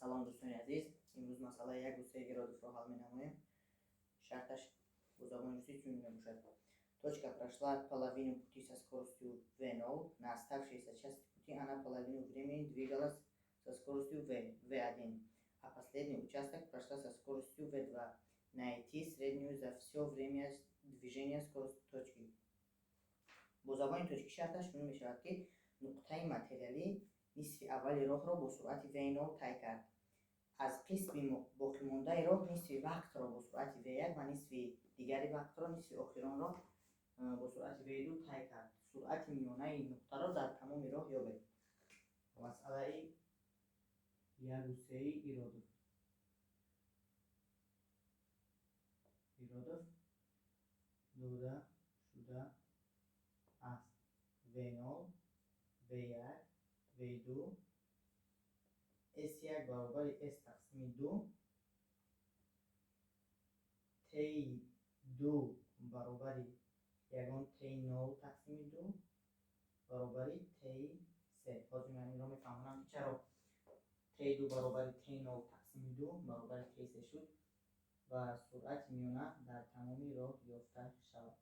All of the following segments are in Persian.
سلام دوستان عزیز. امروز مسئله 1 و 3 گرادوس رو حل می‌نماییم. شرطش у законности чуем мушат. Точка прошла половину пути со скоростью v0, на оставшейся части пути она половину времени двигалась со скоростью v1, а последний участок прошла со скоростью v2. Найти среднюю за все время движения скорость точки. با زبان точки شرطش شروع می شود که نقطه متریالی نصف اولی راه را با سرعت v0 طی کرد. از قسم باقی مانده راه نصف وقت را با سرعت v1 و نصف دیگری وقت را نصف آخران را با سرعت v2 طی کرد. سرعت میانه نقطه را در تمام راه یابید. مسئله 1 و 3 ایرادوف داده شده است. v0 v1 v2 s1 برابر s تقسیم 2 t2 برابر یگان t0 تقسیم 2 برابر t3. باز من رو میفهمونم که چرا t2 برابر t0 تقسیم 2 برابر t3 شد و سرعت میانه در تمامی راه یافته شود.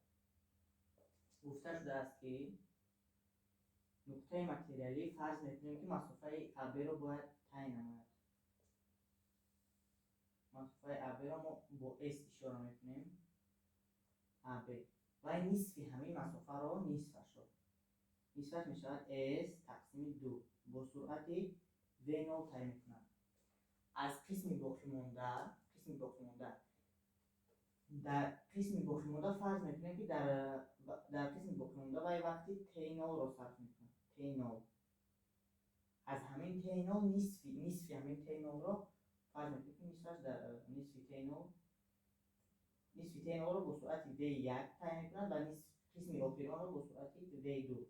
گفته شده است که نقطه متریالی فرض میکنیم که مسافه AB رو باید تعیین نماید. مسافه AB رو ما با S اشاره میکنیم. AB و نصف همین مسافه رو نصفش میشود S تقسیم 2 با سرعت v0 تعیین میکنم. از قسم باقی مانده در قسم باقی مانده فرض میکنیم که در قسم باقی مانده و وقتی t0 رو صرف میکنم. t0 از همین t0 نصف همین t0 رو فرض میکنیم که نصفش در نصف t0 رو با سرعت v1 تعیین میکنم و نصف قسم آخران رو با سرعت v2.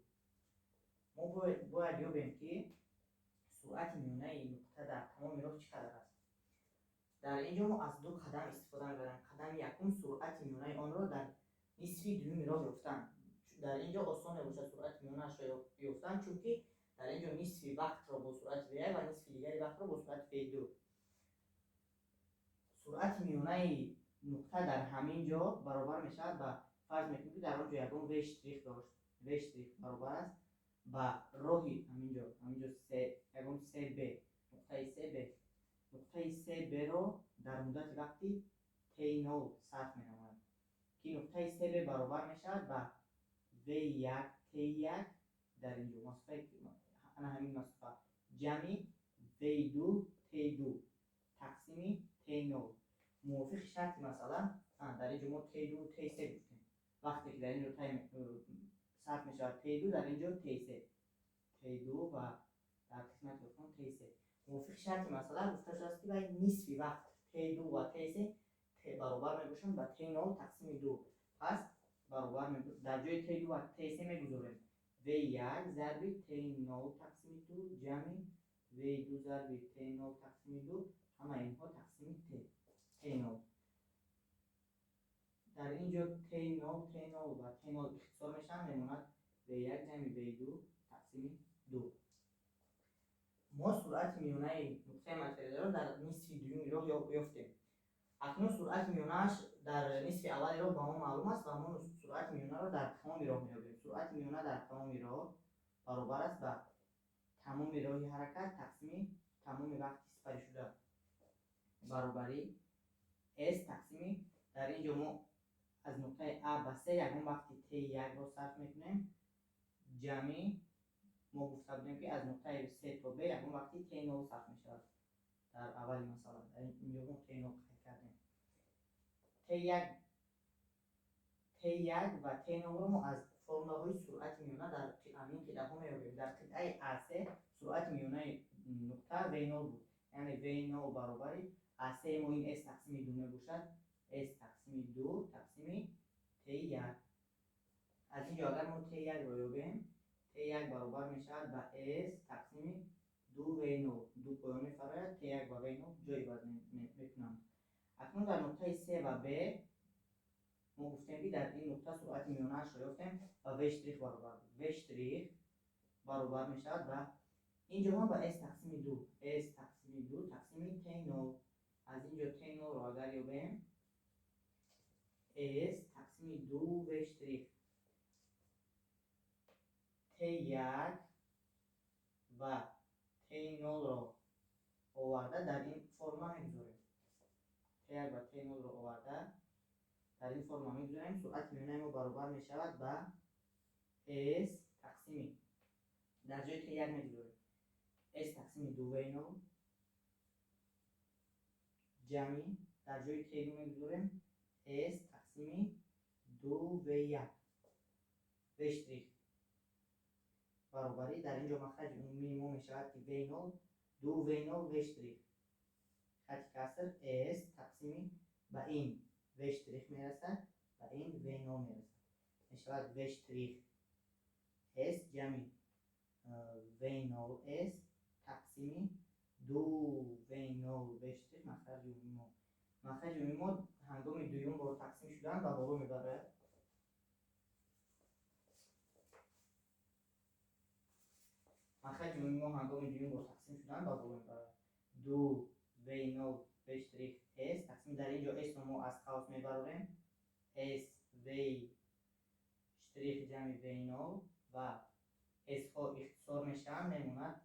ما باید یابیم که سرعت میانه نقطه در تمام راه چقدر است. در اینجا ما از دو قدم استفاده می‌کنیم. قدم یکم سرعت میانه آن را در نصف دوم راه یافتن. در اینجا آسان باشه سرعت میانه‌اش را یافتن، چون که در اینجا نصف وقت را با سرعت v1 و نصف دیگری وقت را با سرعت v2. سرعت میانه نقطه در همین جا برابر میشه و فرض میکنیم که در آنجا یگان v اشتریک داشت. v اشتریک برابر است با راهی همینجا یگان 3b نقطه 3b رو در مدت وقتی t0 صرف می‌نمایم که نقطه 3b برابر میشه با v1 t1 در اینجا مسافه همین مسافه جمعی v2 t2 تقسیم t0 موافق شرط مثلا در اینجا ما t2 و t3 گفتیم. وقتی که در اینجا صرف میشه t2 در اینجا t2 و در قسمت دوم t3. موافق شرط مثلا گفته شده است که باید نصف وقت t2 و t3 برابر میباشند با t0 تقسیم 2. پس برابر در جای t2 و t3 میگذاریم v1 ضرب t0 تقسیم 2 جمع v2 ضرب t0 تقسیم 2 همه اینها تقسیم t0. در اینجا t0 و t0 اختصار میشن میموند v1 جمع v2 تقسیم 2. ما سرعت میانه نقطه متریالی رو در نصف دوم راه یافتیم. اکنون سرعت میانه‌اش در نصف اولی راه به ما معلوم است و ما سرعت میانه رو در تمام راه می‌یابیم. سرعت میانه در تمام راه برابر است با تمام راه حرکت تقسیم تمام وقت سپری شده برابری s تقسیم. در اینجا ما از نقطه A به 3 یگان وقتی t1 رو صرف میکنیم جمعی ما گفته بودیم که از نقطه 3 تا b یگان وقتی t0 صرف میشود. در اولی مثلا در اینجا ما t0 قید کردیم. t1 و t0 رو ما از فرمول‌های سرعت میانه در همین قطعه ها می‌یابیم. در قطعه A3 سرعت میانه نقطه v0 بود، یعنی v0 برابر A3 ما این s تقسیم 2 میباشد s تقسیم 2 تقسیم t1. از اینجا اگر ما t1 رو یابیم t1 برابر میشود با s تقسیم 2 v0 دو پایان می‌فراید t1 و v0 جای بعد میکنم. اکنون در نقطه 3 و b ما گفتیم که در این نقطه سرعت میانه‌اش رو یافتیم و v اشتریک برابر v اشتریک برابر میشود و اینجا ما با s تقسیم 2 تقسیم T0 رو آورده در این فرما میگذاریم. T1 و T0 رو آورده در این فرما میگذاریم. سرعت میانه ما برابر میشود با S تقسیم در جای T1 میگذاریم S تقسیم 2V0 جمعی در جای T2 میگذاریم S تقسیم 2V1 V' برابری در اینجا مخرج عمومی ما میشود که V0 2V0 V' خط کسر S تقسیم به این V' میرسد و این V0 میرسد میشود V' S جمع V0 S تقسیم 2V0 V' مخرج عمومی ما. مخرج عمومی ما هنگام دوم با تقسیم شدن و بالا میبره. مخرج عمومی ما هنگام دوم با تقسیم شدن و بالا میبره. 2V0 V' S تقسیم در اینجا S رو ما از قوس میبریم S V' جمع V0 و S ها اختصار میشن میموند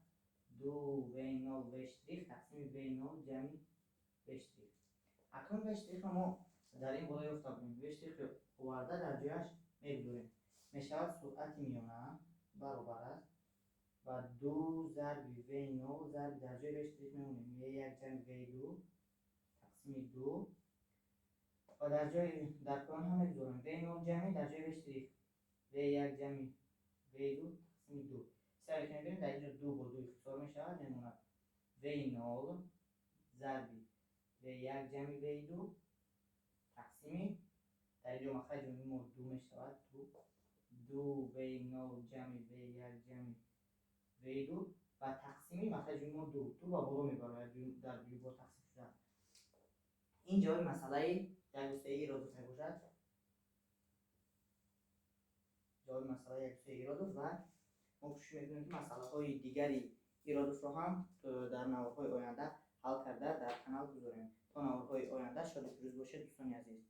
2V0 V' تقسیم V0 جمع V'. اکنون V' رو ما در این بالا یافته بودیم. V' رو آورده در جایش میگذاریم میشود سرعت میانه برابر است و 2 ضرب V0 ضرب در جای V' میمونیم 1 جمع V2 تقسیم 2 و در جای در پایان هم میگذاریم V0 جمعی در جای V' V1 جمع V2 تقسیم 2 سعی کنیم ببینیم در اینجا 2 با 2 اختصار میشود میموند V0 ضرب V1 جمع V2 تقسیم در اینجا مخرج عمومی ما 2 میشود 2 V0 جمع V1 جمع V2 و تقسیمی مخرج عمومی ما 2 و بالا میبره در بیو با تقسیم شدن. این جواب مسئله یک گستری را دوست میباشد. جواب مسئله یک گستری را دوست و ما کوشش میکنیم که مسئله های دیگری ایرادوس رو هم در نوارهای آینده حل کرده در کانال بذاریم. تا نوارهای آینده شاد و پیروز باشید دوستان عزیز.